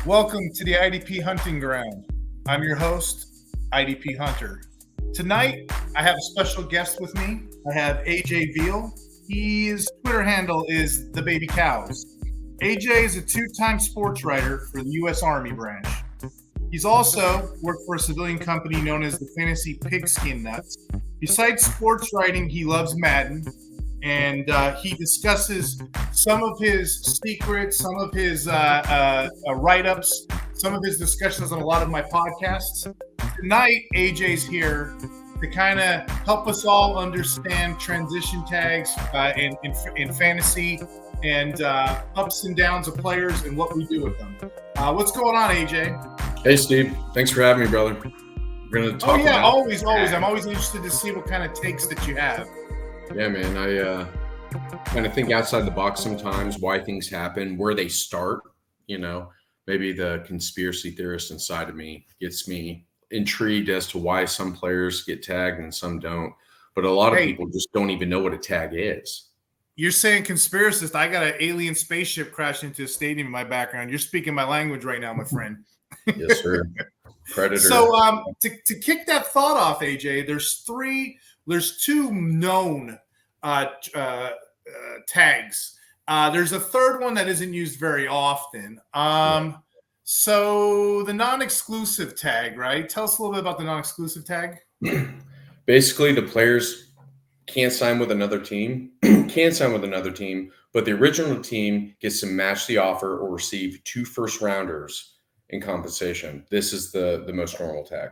Welcome to the IDP Hunting Ground. I'm your host, IDP Hunter. Tonight, I have a special guest with me. I have AJ Veal. His Twitter handle is The Baby Cows. AJ is a two-time sports writer for the U.S. Army branch. He's also worked for a civilian company known as the Fantasy Pigskin Nut. Besides sports writing, he loves Madden, and he discusses some of his secrets, some of his write-ups, some of his discussions on a lot of my podcasts. Tonight, AJ's here to kind of help us all understand transition tags in fantasy and ups and downs of players and what we do with them. What's going on, AJ? Hey, Steve. Thanks for having me, brother. We're going to talk about always. I'm always interested to see what kind of takes that you have. Yeah, man. I kind of think outside the box sometimes, why things happen, where they start. Maybe the conspiracy theorist inside of me gets me intrigued as to why some players get tagged and some don't. But a lot of people just don't even know what a tag is. You're saying conspiracist. I got an alien spaceship crashing into a stadium in my background. You're speaking my language right now, my friend. Yes, sir. Predator. So to kick that thought off, AJ, there's two known tags. There's a third one that isn't used very often. So the non-exclusive tag, right? Tell us a little bit about the non-exclusive tag. Basically, the players can't sign with another team, but the original team gets to match the offer or receive 2 first-rounders in compensation. This is the most normal tag.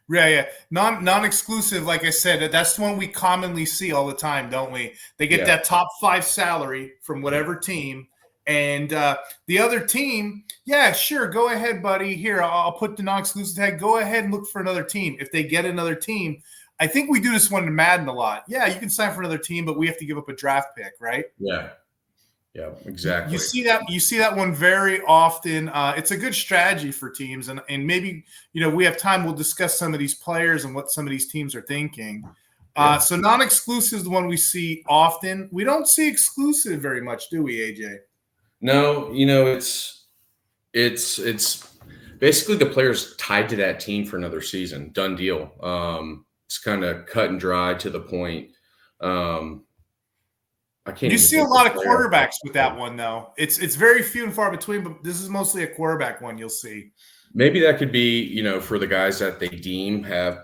Yeah. Non-exclusive, like I said, that's the one we commonly see all the time, don't we? They get that top 5 salary from whatever team, and the other team, yeah, sure, go ahead, buddy. Here, I'll put the non-exclusive tag. Go ahead and look for another team. If they get another team, I think we do this one in Madden a lot. Yeah, you can sign for another team, but we have to give up a draft pick, right? Yeah, exactly. You see that one very often. It's a good strategy for teams, and maybe we have time. We'll discuss some of these players and what some of these teams are thinking. So non-exclusive is the one we see often. We don't see exclusive very much, do we, AJ? No, it's basically the players tied to that team for another season. Done deal. It's kind of cut and dry to the point. You see a lot of quarterbacks with that one, though. It's very few and far between, but this is mostly a quarterback one you'll see. Maybe that could be, for the guys that they deem have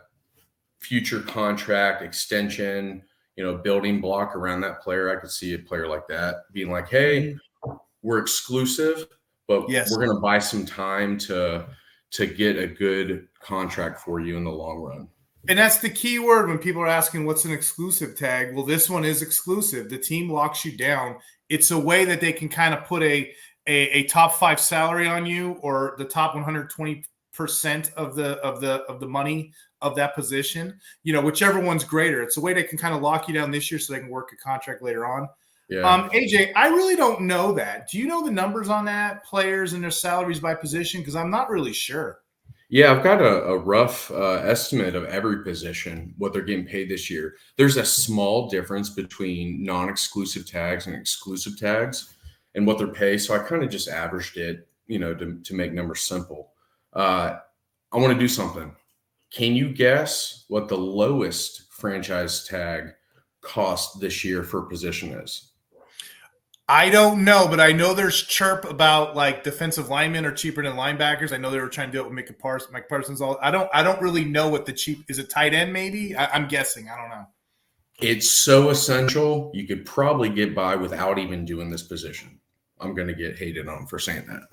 future contract extension, building block around that player. I could see a player like that being like, hey, we're exclusive, but we're going to buy some time to get a good contract for you in the long run. And that's the key word when people are asking what's an exclusive tag. Well, this one is exclusive. The team locks you down. It's a way that they can kind of put a top 5 salary on you, or the top 120% of the money of that position. Whichever one's greater. It's a way they can kind of lock you down this year so they can work a contract later on. Yeah. AJ, I really don't know that. Do you know the numbers on that, players and their salaries by position? Because I'm not really sure. Yeah, I've got a rough estimate of every position, what they're getting paid this year. There's a small difference between non-exclusive tags and exclusive tags and what they're paid. So I kind of just averaged it, to make numbers simple. I want to do something. Can you guess what the lowest franchise tag cost this year for position is? I don't know, but I know there's chirp about like defensive linemen are cheaper than linebackers. I know they were trying to do it with Mike Parsons. I don't really know what the cheap is. It tight end maybe? I'm guessing. I don't know. It's so essential. You could probably get by without even doing this position. I'm going to get hated on for saying that.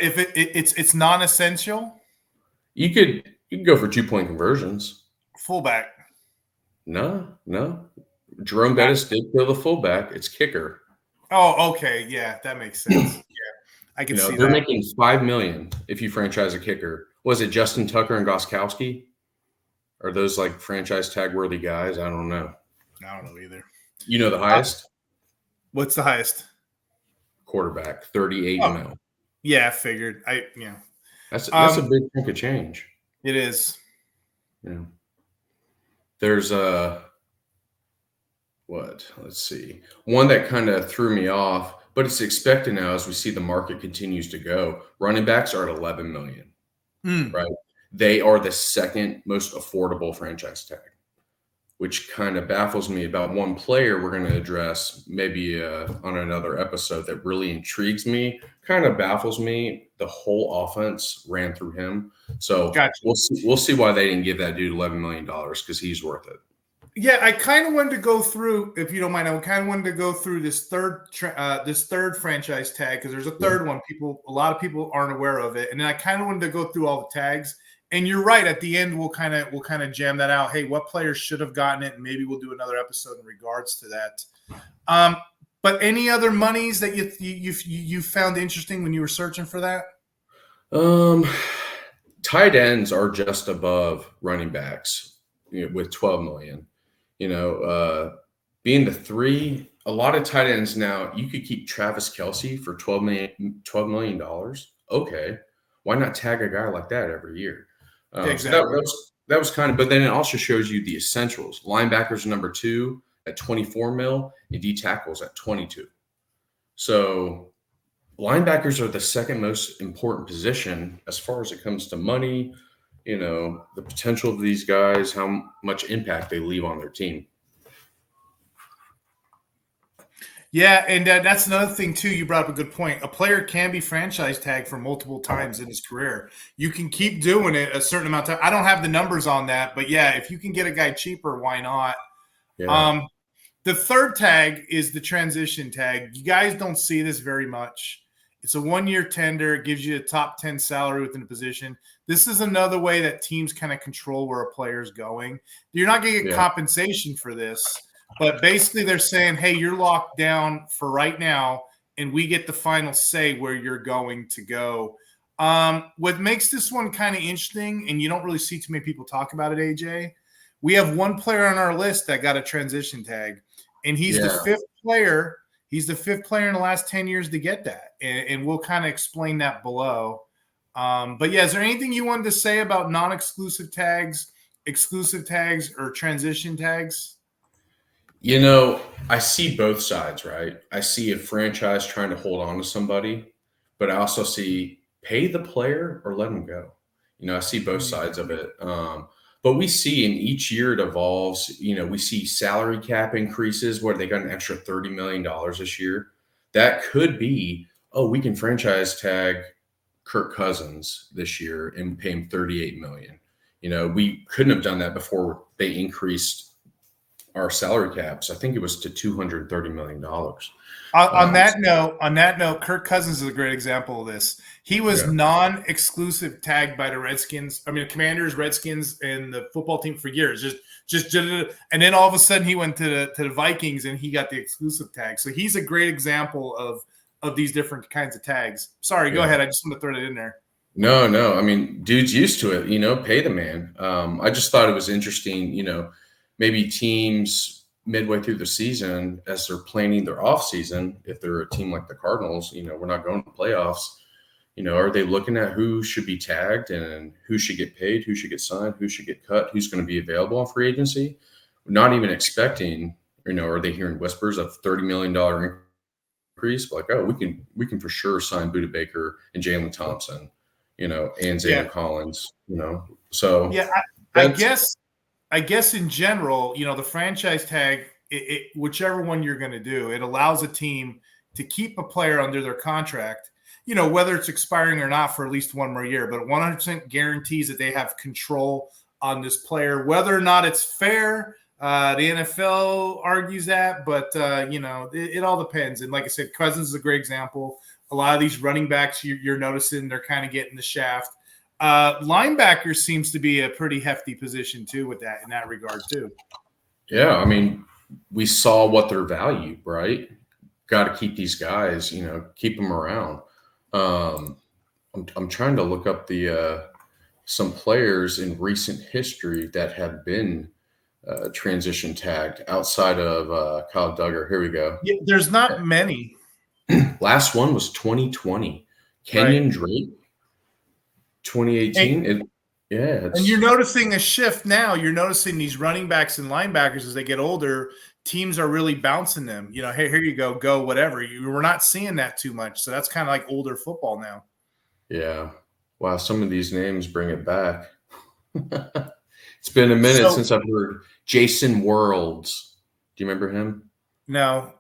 If it's non-essential, you could go for 2-point conversions. Fullback. No. Jerome Bettis did kill the fullback. It's kicker. Oh, okay. Yeah, that makes sense. Yeah, I can see that. They're making $5 million if you franchise a kicker. Was it Justin Tucker and Gostkowski? Are those like franchise tag worthy guys? I don't know. I don't know either. You know the highest? What's the highest? Quarterback, 38-0. Yeah, I figured. That's a big chunk of change. It is. Yeah. There's let's see. One that kind of threw me off. but it's expected now as we see the market continues to go. Running backs are at 11 million, right? They are the second most affordable franchise tag, which kind of baffles me about one player we're going to address maybe on another episode that really intrigues me, kind of baffles me. The whole offense ran through him. So Gotcha. we'll see why they didn't give that dude $11 million, because he's worth it. Yeah, I kind of wanted to go through, if you don't mind, I kind of wanted to go through this third franchise tag, because there's a third one. A lot of people aren't aware of it, and then I kind of wanted to go through all the tags. And you're right. At the end, we'll kind of jam that out. Hey, what players should have gotten it? And maybe we'll do another episode in regards to that. But any other monies that you found interesting when you were searching for that? Tight ends are just above running backs, with 12 million. Being the 3, a lot of tight ends now. You could keep Travis Kelce for $12 million. Okay, why not tag a guy like that every year? Exactly. So that was kind of, but then it also shows you the essentials. Linebackers number 2 at 24 mil, and D tackles at 22. So linebackers are the second most important position as far as it comes to money, the potential of these guys, how much impact they leave on their team. Yeah, and that's another thing too. You brought up a good point. A player can be franchise tagged for multiple times in his career. You can keep doing it a certain amount of time. I don't have the numbers on that, but yeah, if you can get a guy cheaper, why not? Yeah. The third tag is the transition tag. You guys don't see this very much. It's a 1-year tender. It gives you a top 10 salary within a position. This is another way that teams kind of control where a player is going. You're not going to get compensation for this. But basically, they're saying, hey, you're locked down for right now, and we get the final say where you're going to go. What makes this one kind of interesting, and you don't really see too many people talk about it, AJ, we have one player on our list that got a transition tag, and he's the 5th player. He's the 5th player in the last 10 years to get that, and we'll kind of explain that below. But, yeah, is there anything you wanted to say about non-exclusive tags, exclusive tags, or transition tags? I see both sides, right? I see a franchise trying to hold on to somebody, but I also see pay the player or let them go. I see both sides of it. But we see in each year it evolves. We see salary cap increases where they got an extra $30 million this year. That could be, we can franchise tag Kirk Cousins this year and pay him $38 million. We couldn't have done that before they increased our salary caps. I think it was to $230 million. On that note, Kirk Cousins is a great example of this. He was non-exclusive tagged by the Redskins. I mean, the Commanders, Redskins, and the football team for years. And then all of a sudden he went to the Vikings and he got the exclusive tag. So he's a great example of these different kinds of tags. Sorry, go ahead. I just want to throw that in there. No. I mean, dude's used to it. Pay the man. I just thought it was interesting. Maybe teams midway through the season, as they're planning their off season, if they're a team like the Cardinals, we're not going to playoffs. Are they looking at who should be tagged and who should get paid, who should get signed, who should get cut, who's going to be available on free agency? Not even expecting, are they hearing whispers of $30 million increase? Like, we can for sure sign Madubuke and Jaylon Johnson, and Xavier Collins, So yeah, I guess in general, the franchise tag, whichever one you're going to do, it allows a team to keep a player under their contract, whether it's expiring or not for at least one more year, but 100% guarantees that they have control on this player, whether or not it's fair. The NFL argues that, but, it all depends. And like I said, Cousins is a great example. A lot of these running backs you're noticing, they're kind of getting the shaft. Linebacker seems to be a pretty hefty position too in that regard too. Yeah, I mean, we saw what their value, right? Got to keep these guys, keep them around. I'm trying to look up the some players in recent history that have been transition tagged outside of Kyle Duggar. Here we go. Yeah, there's not many. Last one was 2020. Kenyon Drake. 2018. And you're noticing a shift now. You're noticing these running backs and linebackers as they get older teams are really bouncing them. Hey, here you go, whatever. We're not seeing that too much. So that's kind of like older football now. Yeah. Wow. Some of these names bring it back. It's been a minute since I've heard Jason Worlds. Do you remember him? No.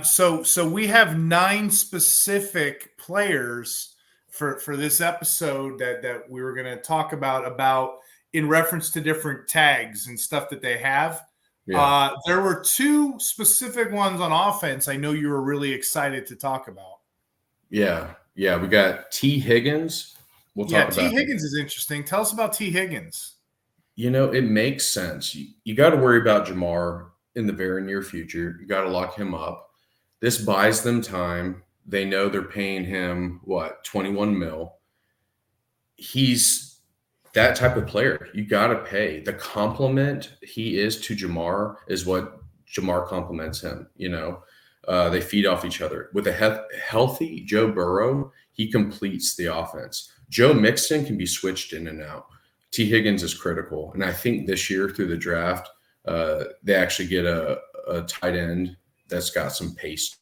So we have 9 specific players for this episode that we were going to talk about in reference to different tags and stuff that they have. Yeah. There were 2 specific ones on offense I know you were really excited to talk about. Yeah. We got T. Higgins. We'll talk about T. Higgins is interesting. Tell us about T. Higgins. It makes sense. You got to worry about Jamar in the very near future. You got to lock him up. This buys them time. They know they're paying him, 21 mil. He's that type of player. You got to pay. The compliment he is to Jamar is what Jamar compliments him. They feed off each other. With a healthy Joe Burrow, he completes the offense. Joe Mixon can be switched in and out. T. Higgins is critical. And I think this year through the draft, they actually get a tight end that's got some pace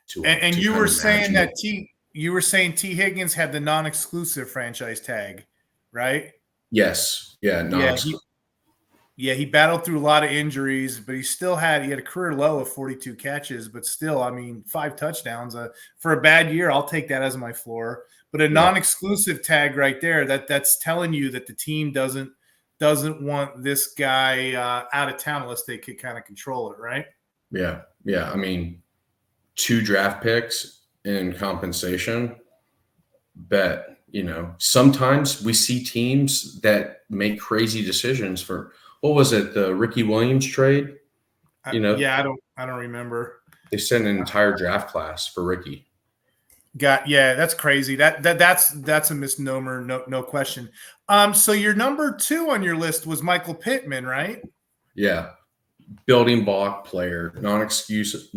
to it. And you were saying that T Higgins had the non-exclusive franchise tag, right? Yes. Yeah. He battled through a lot of injuries, but he had a career low of 42 catches, but still, 5 touchdowns. For a bad year, I'll take that as my floor. But a non-exclusive tag right there, that's telling you that the team doesn't want this guy out of town unless they could kind of control it, right? Yeah. 2 draft picks in compensation, bet. Sometimes we see teams that make crazy decisions for, what was it, the Ricky Williams trade? I don't remember. They sent an entire draft class for Ricky. That's crazy. That's a misnomer, no question. So your number 2 on your list was Michael Pittman, right? Yeah. Building block player, non-exclusive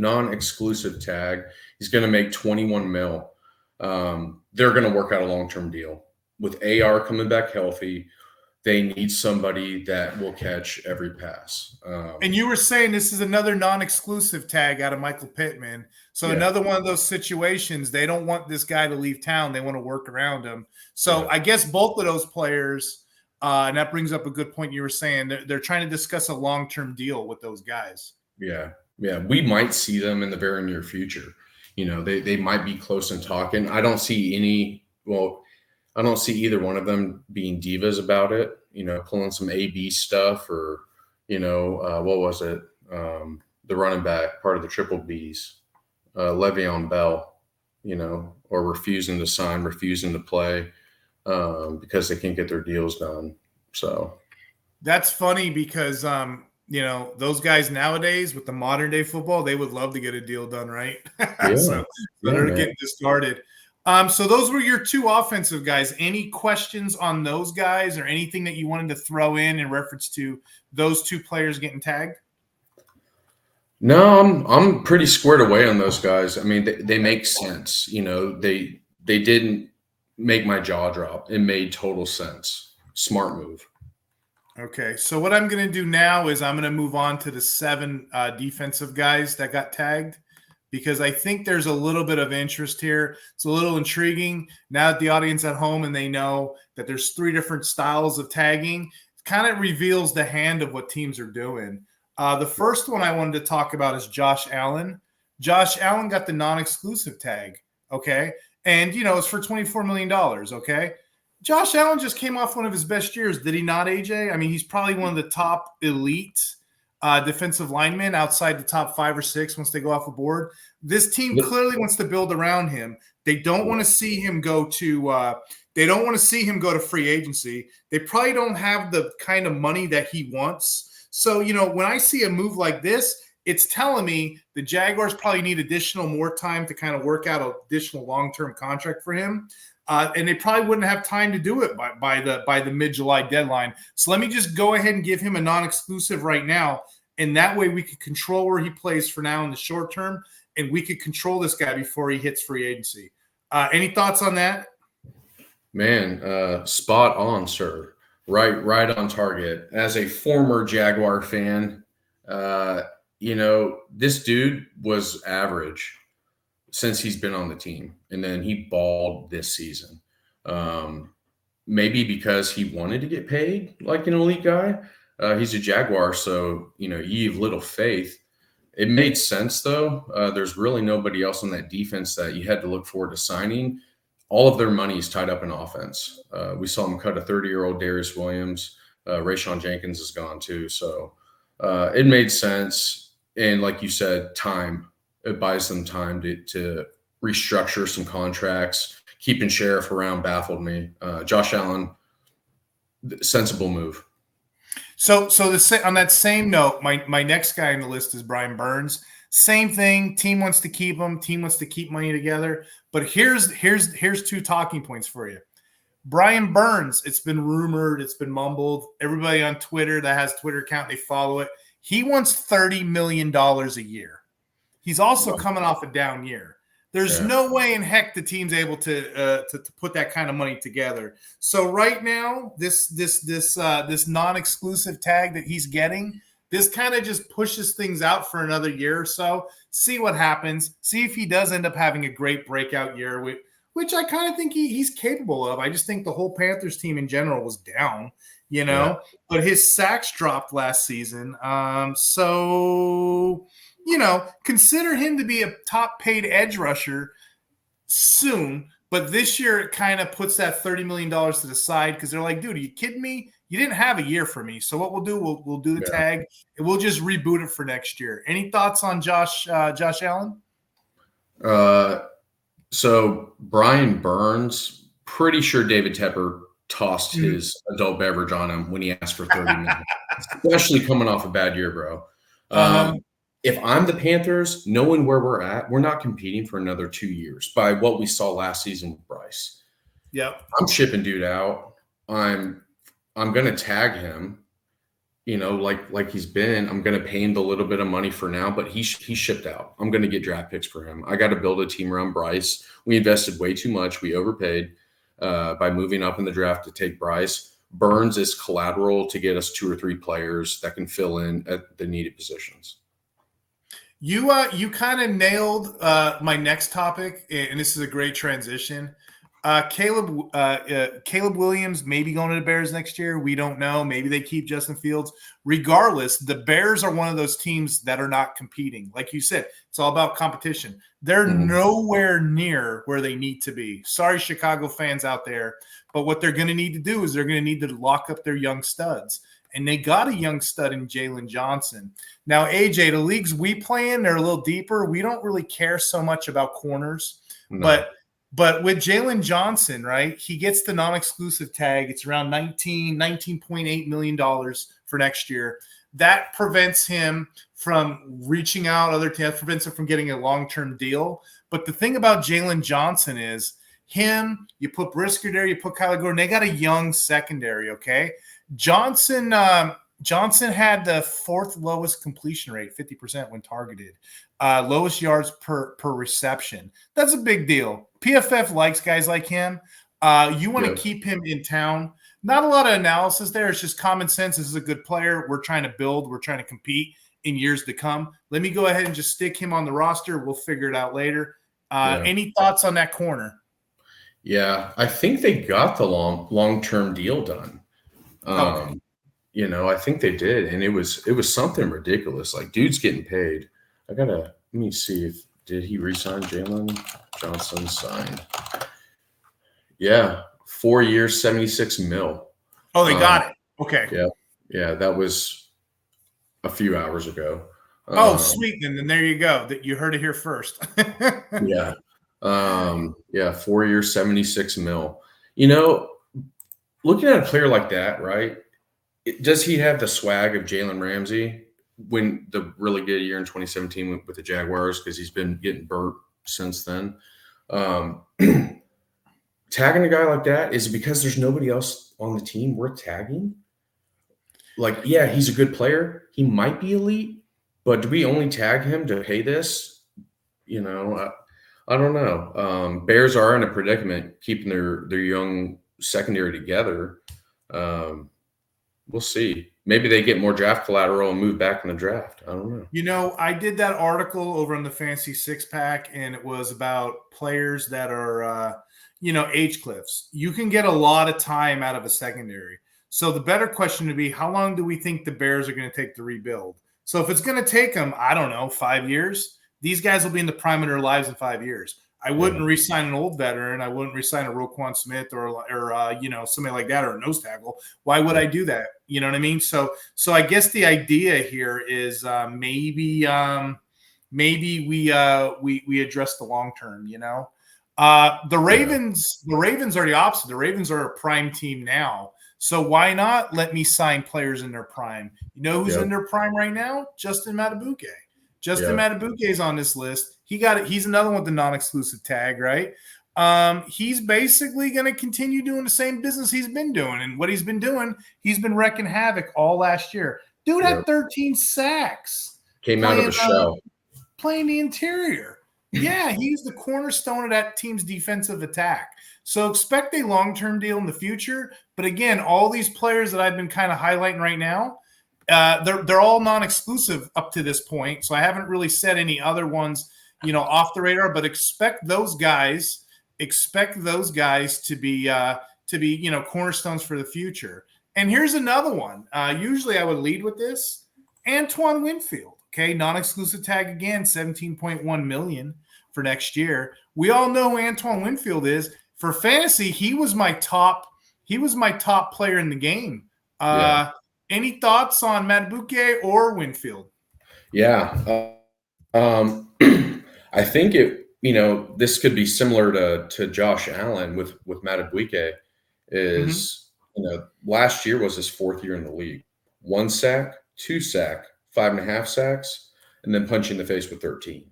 tag. He's going to make 21 mil. They're going to work out a long-term deal. With AR coming back healthy, they need somebody that will catch every pass. And you were saying this is another non-exclusive tag out of Michael Pittman. So another one of those situations, they don't want this guy to leave town. They want to work around him. So I guess both of those players, and that brings up a good point you were saying, they're trying to discuss a long-term deal with those guys. Yeah. We might see them in the very near future. They might be close in talking. I don't see either one of them being divas about it, pulling some AB stuff or, what was it? The running back, part of the triple Bs, Le'Veon Bell, or refusing to sign, refusing to play because they can't get their deals done. So that's funny because, those guys nowadays with the modern day football, they would love to get a deal done, right? So they're getting started. So those were your 2 offensive guys. Any questions on those guys or anything that you wanted to throw in reference to those 2 players getting tagged? No, I'm pretty squared away on those guys. They make sense. They didn't make my jaw drop. It made total sense. Smart move. Okay, so what I'm going to do now is I'm going to move on to the 7 defensive guys that got tagged because I think there's a little bit of interest here. It's a little intriguing now that the audience at home and they know that there's 3 different styles of tagging. It kind of reveals the hand of what teams are doing. The first one I wanted to talk about is Josh Allen. Josh Allen got the non-exclusive tag, okay? And, it's for $24 million, okay? Josh Allen just came off one of his best years, did he not, AJ? He's probably one of the top elite defensive linemen outside the top 5 or 6 once they go off a board. This team clearly wants to build around him. They don't want to see him go to free agency. They probably don't have the kind of money that he wants. So, when I see a move like this, it's telling me the Jaguars probably need more time to kind of work out an additional long-term contract for him. And they probably wouldn't have time to do it by the mid-July deadline. So let me just go ahead and give him a non-exclusive right now. And that way we could control where he plays for now in the short term. And we could control this guy before he hits free agency. Any thoughts on that? Man, spot on, sir. Right on target. As a former Jaguar fan, this dude was average since he's been on the team, and then he balled this season. Maybe because he wanted to get paid like an elite guy. He's a Jaguar, so you have little faith. It made sense though. There's really nobody else on that defense that you had to look forward to signing. All of their money is tied up in offense. We saw them cut a 30-year-old Darius Williams. Rayshon Jenkins is gone too, so it made sense. And like you said, time. It buys them time to restructure some contracts. Keeping Sheriff around baffled me. Josh Allen, sensible move. So on that same note, my next guy on the list is Brian Burns. Same thing. Team wants to keep him. Team wants to keep money together. But here's two talking points for you. Brian Burns, it's been rumored, it's been mumbled. Everybody on Twitter that has Twitter account, they follow it. He wants $30 million a year. He's also coming off a down year. There's no way in heck the team's able to put that kind of money together. So right now, this non-exclusive tag that he's getting, this kind of just pushes things out for another year or so. See what happens. See if he does end up having a great breakout year, which I kind of think he's capable of. I just think the whole Panthers team in general was down, but his sacks dropped last season. So consider him to be a top paid edge rusher soon. But this year it kind of puts that $30 million to the side because they're like, dude, are you kidding me? You didn't have a year for me. So what we'll do, we'll do the tag and we'll just reboot it for next year. Any thoughts on Josh Allen? So Brian Burns, pretty sure David Tepper tossed his adult beverage on him when he asked for 30 minutes, especially coming off a bad year, bro. If I'm the Panthers, knowing where we're at, we're not competing for another 2 years by what we saw last season with Bryce. Yep. I'm shipping dude out. I'm going to tag him, like he's been. I'm going to pay him the little bit of money for now, but he's shipped out. I'm going to get draft picks for him. I got to build a team around Bryce. We invested way too much. We overpaid by moving up in the draft to take Bryce. Burns is collateral to get us 2 or 3 players that can fill in at the needed positions. You kind of nailed my next topic, and this is a great transition. Caleb Williams may be going to the Bears next year. We don't know. Maybe they keep Justin Fields. Regardless, the Bears are one of those teams that are not competing. Like you said, it's all about competition. They're nowhere near where they need to be. Sorry, Chicago fans out there, but what they're going to need to do is they're going to need to lock up their young studs. And they got a young stud in Jaylon Johnson. Now, AJ, the leagues we play in, they're a little deeper. We don't really care so much about corners. No. But with Jaylon Johnson, right, he gets the non-exclusive tag. It's around $19.8 million for next year. That prevents him from reaching out other teams, prevents him from getting a long-term deal. But the thing about Jaylon Johnson is him, you put Brisker there, you put Kyler Gordon, they got a young secondary, okay? Johnson had the 4th lowest completion rate, 50% when targeted, lowest yards per reception. That's a big deal. PFF likes guys like him. You want to keep him in town. Not a lot of analysis there. It's just common sense. This is a good player. We're trying to build. We're trying to compete in years to come. Let me go ahead and just stick him on the roster. We'll figure it out later. Any thoughts on that corner? Yeah, I think they got the long-term deal done. I think they did, and it was something ridiculous. Like, dude's getting paid. Let me see did he re-sign Jaylon Johnson signed? Yeah, 4 years, $76 million. Oh, they got it. Okay. Yeah, that was a few hours ago. Sweet. And then there you go. That you heard it here first. Yeah. 4 years, $76 million. Looking at a player like that, right? Does he have the swag of Jalen Ramsey when the really good year in 2017 with the Jaguars? Because he's been getting burnt since then. Tagging a guy like that, is it because there's nobody else on the team worth tagging? Like, yeah, he's a good player. He might be elite, but do we only tag him to pay this? I don't know. Bears are in a predicament keeping their young secondary together. We'll see. maybe they get more draft collateral and move back in the draft. I don't know. You know, I did that article over on the Fantasy Six Pack, and it was about players that are, age cliffs. You can get a lot of time out of a secondary. So the better question to be, how long do we think the Bears are going to take to rebuild? So if it's going to take them, I don't know, 5 years, these guys will be in the prime of their lives in 5 years. I wouldn't re-sign an old veteran. I wouldn't re-sign a Roquan Smith or somebody like that, or a nose tackle. Why would I do that? You know what I mean? So I guess the idea here is maybe we address the long term. The Ravens are the opposite. The Ravens are a prime team now. So why not let me sign players in their prime? You know who's in their prime right now? Justin Madubuke. Madubuke is on this list. He's another one with the non-exclusive tag, right? He's basically going to continue doing the same business he's been doing. And what he's been doing, he's been wrecking havoc all last year. Dude had 13 sacks. Came out of a shell. Playing the interior. Yeah, he's the cornerstone of that team's defensive attack. So expect a long-term deal in the future. But again, all these players that I've been kind of highlighting right now, they're all non-exclusive up to this point. So I haven't really said any other ones, off the radar. But expect those guys to be cornerstones for the future. And here's another one. Usually I would lead with this. Antoine Winfield. Okay, non-exclusive tag again, $17.1 million for next year. We all know who Antoine Winfield is. For fantasy, he was my top player in the game. Any thoughts on Madubuke or Winfield? Yeah. I think this could be similar to Josh Allen with Madubuke is, last year was his 4th year in the league. 1 sack, 2 sack, 5.5 sacks, and then punch in the face with 13.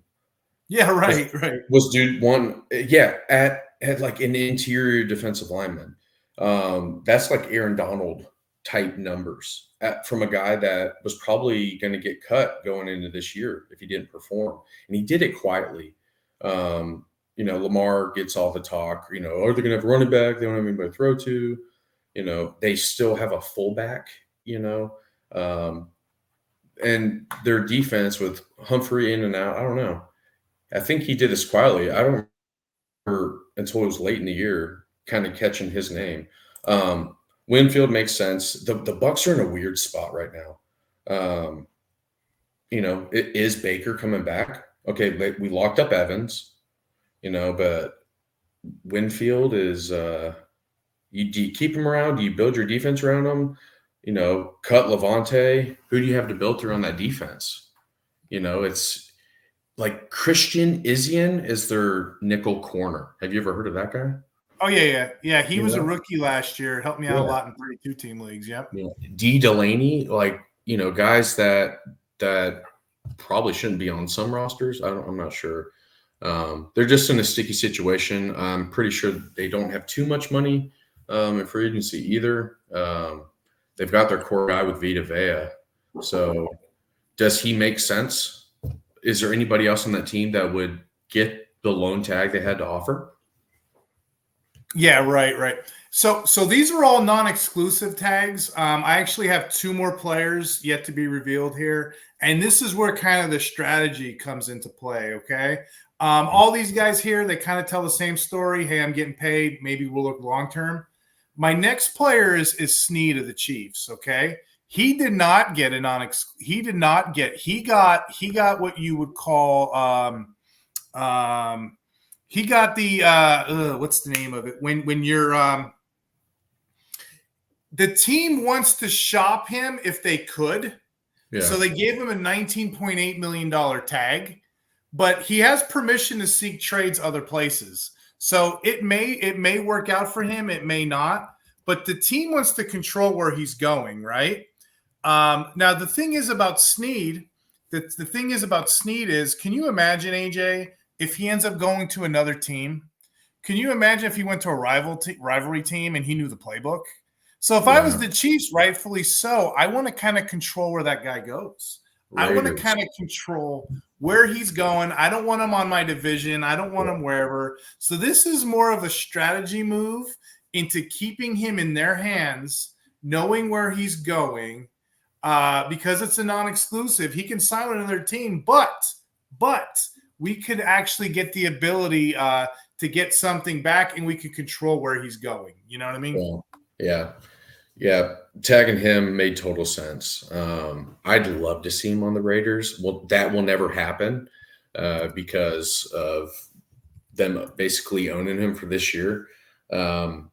Yeah, right. Was dude one? Yeah, at like an interior defensive lineman. That's like Aaron Donald type numbers from a guy that was probably going to get cut going into this year if he didn't perform, and he did it quietly. Lamar gets all the talk. Are they going to have a running back? They don't have anybody to throw to. They still have a fullback. And their defense with Humphrey in and out, I don't know. I think he did this quietly. I don't remember until it was late in the year kind of catching his name. Winfield makes sense. The Bucs are in a weird spot right now. It is Baker coming back. Okay, we locked up Evans, but Winfield is do you keep him around? Do you build your defense around him? Cut Levante. Who do you have to build through on that defense? It's like Christian Izien is their nickel corner. Have you ever heard of that guy? Oh, yeah. He was a rookie last year. Helped me out a lot in 32-team leagues. Yep. Yeah. D. Delaney, guys that probably shouldn't be on some rosters. I'm not sure. They're just in a sticky situation. I'm pretty sure they don't have too much money in free agency either. They've got their core guy with Vita Vea. So does he make sense? Is there anybody else on that team that would get the loan tag they had to offer? Yeah, right. So these are all non-exclusive tags. I actually have 2 more players yet to be revealed here. And this is where kind of the strategy comes into play, okay? All these guys here, they kind of tell the same story. Hey, I'm getting paid. Maybe we'll look long-term. My next player is Sneed of the Chiefs, okay? He did not get he got what you would call he got the what's the name of it? When you're the team wants to shop him if they could. Yeah. So they gave him a $19.8 million tag, but he has permission to seek trades other places. So it may work out for him, it may not, but the team wants to control where he's going, right? Now the thing is about Sneed, is, can you imagine, AJ, if he ends up going to another team? Can you imagine if he went to a rivalry team and he knew the playbook? So if I was the Chiefs, rightfully so, I want to kind of control where that guy goes. Raiders. I want to kind of control where he's going. I don't want him on my division. I don't want him wherever. So this is more of a strategy move into keeping him in their hands, knowing where he's going. because it's a non-exclusive. He can sign with another team, but we could actually get the ability to get something back, and we could control where he's going. You know what I mean? Yeah. Tagging him made total sense. I'd love to see him on the Raiders. Well, that will never happen because of them basically owning him for this year. The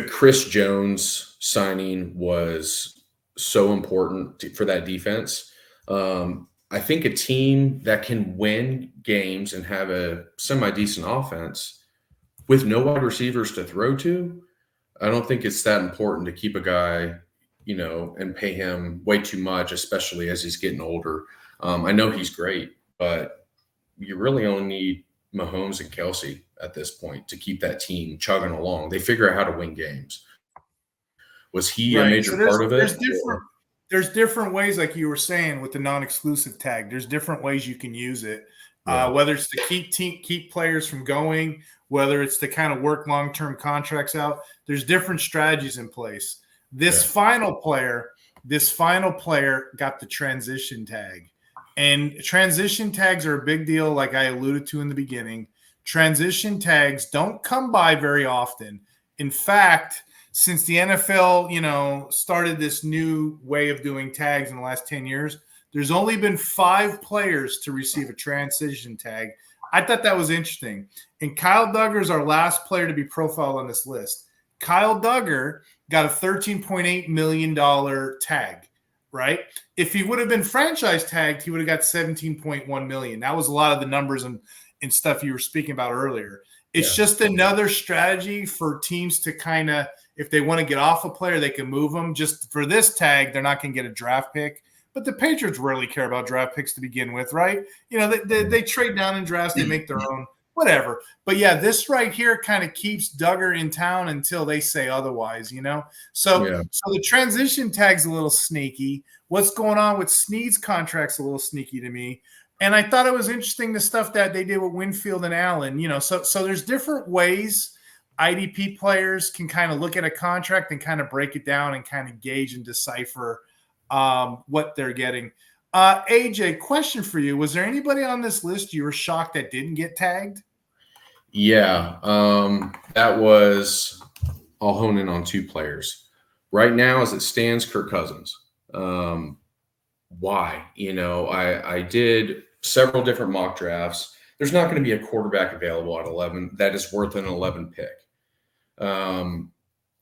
Chris Jones signing was so important for that defense. I think a team that can win games and have a semi-decent offense with no wide receivers to throw to, I don't think it's that important to keep a guy, and pay him way too much, especially as he's getting older. I know he's great, but you really only need Mahomes and Kelsey at this point to keep that team chugging along. They figure out how to win games. Was he a major part of it? There's different ways, like you were saying, with the non-exclusive tag. There's different ways you can use it, whether it's to keep players from going, whether it's to kind of work long-term contracts out. There's different strategies in place. This final player got the transition tag. And transition tags are a big deal, like I alluded to in the beginning. Transition tags don't come by very often. In fact, since the NFL, started this new way of doing tags in the last 10 years, there's only been 5 players to receive a transition tag. I thought that was interesting. And Kyle Duggar is our last player to be profiled on this list. Kyle Duggar got a $13.8 million tag, right? If he would have been franchise tagged, he would have got $17.1 million. That was a lot of the numbers and stuff you were speaking about earlier. It's just another strategy for teams to kind of, if they want to get off a player, they can move them. Just for this tag, they're not going to get a draft pick. But the Patriots rarely care about draft picks to begin with, right? They trade down in drafts, they make their own, whatever. But yeah, this right here kind of keeps Duggar in town until they say otherwise, So the transition tag's a little sneaky. What's going on with Sneed's contract's a little sneaky to me. And I thought it was interesting the stuff that they did with Winfield and Allen, So there's different ways IDP players can kind of look at a contract and kind of break it down and kind of gauge and decipher what they're getting. AJ, question for you. Was there anybody on this list you were shocked that didn't get tagged? Yeah, that was – I'll hone in on 2 players. Right now, as it stands, Kirk Cousins. Why? I did several different mock drafts. There's not going to be a quarterback available at 11 that is worth an 11 pick.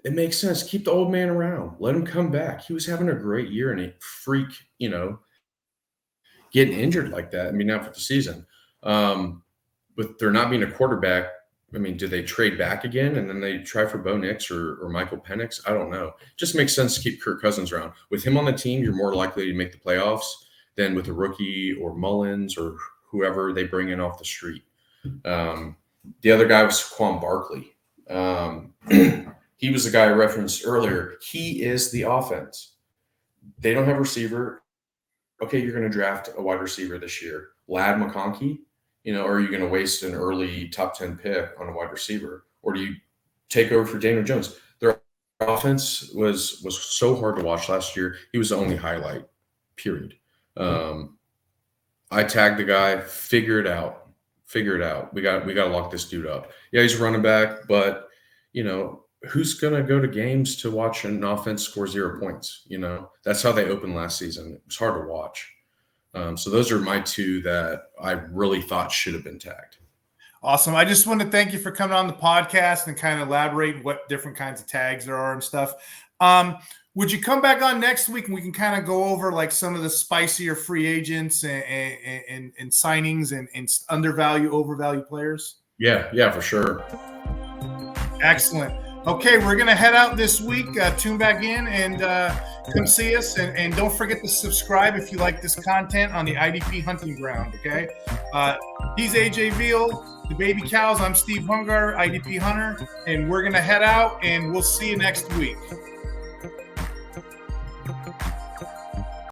It makes sense. Keep the old man around. Let him come back. He was having a great year, and he freak, getting injured like that. I mean, not for the season. But there not being a quarterback, I mean, do they trade back again and then they try for Bo Nix or Michael Penix? I don't know. It just makes sense to keep Kirk Cousins around. With him on the team, you're more likely to make the playoffs than with a rookie or Mullins or whoever they bring in off the street. The other guy was Saquon Barkley. He was the guy I referenced earlier. He is the offense. They don't have a receiver. Okay, you're going to draft a wide receiver this year. Lad McConkey, or are you going to waste an early top 10 pick on a wide receiver? Or do you take over for Daniel Jones? Their offense was so hard to watch last year. He was the only highlight, period. I tagged the guy, figure it out. We got to lock this dude up. Yeah, he's a running back, but, who's going to go to games to watch an offense score 0 points? That's how they opened last season. It was hard to watch. So those are my 2 that I really thought should have been tagged. Awesome. I just want to thank you for coming on the podcast and kind of elaborate what different kinds of tags there are and stuff. Would you come back on next week and we can kind of go over like some of the spicier free agents and signings and undervalue, overvalue players? Yeah, for sure. Excellent. Okay, we're going to head out this week. Tune back in and come see us. And don't forget to subscribe if you like this content on the IDP Hunting Ground, okay? He's AJ Veal, the Baby Cows. I'm Steve Hungar, IDP Hunter. And we're going to head out, and we'll see you next week.